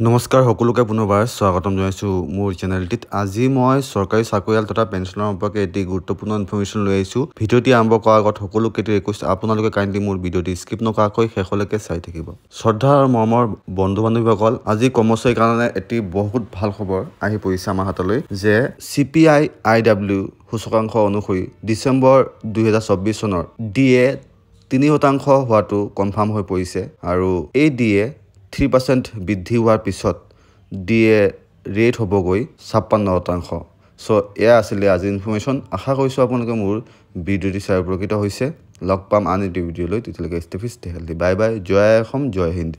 নমস্কাৰ সকলোকে পুনৰবাৰ স্বাগতম জনাইছোঁ মোৰ চেনেলটিত। আজি মই চৰকাৰী চাকৰিয়াল তথা পেঞ্চনৰ সম্পৰ্কে এটি গুৰুত্বপূৰ্ণ ইনফৰমেশ্যন লৈ আহিছোঁ। ভিডিঅ'টি আৰম্ভ কৰাৰ আগত সকলোকে এটি ৰিকুৱেষ্ট, আপোনালোকে কাইণ্ডলি মোৰ ভিডিঅ'টি স্কিপ নকৰাকৈ শেষলৈকে চাই থাকিব। শ্ৰদ্ধা আৰু মৰমৰ বন্ধু বান্ধৱীসকল, আজি কৰ্মচাৰীৰ কাৰণে এটি বহুত ভাল খবৰ আহি পৰিছে আমাৰ হাতলৈ যে CPI-IW সূচকাংক অনুসৰি ডিচেম্বৰ 2024 চনৰ DA 3% হোৱাটো কনফাৰ্ম হৈ পৰিছে আৰু এই DA 3% বৃদ্ধি হোৱাৰ পিছত DA ৰেট হ'বগৈ 56%। চ' এয়া আছিলে আজি ইনফৰমেশ্যন। আশা কৰিছোঁ আপোনালোকে মোৰ ভিডিঅ'টি চাই উপকৃত হৈছে। লগ পাম আন এটি ভিডিঅ'লৈ, তেতিয়ালৈকে stay fit stay healthy. Bye bye. জয় অসম, জয় হিন্দ।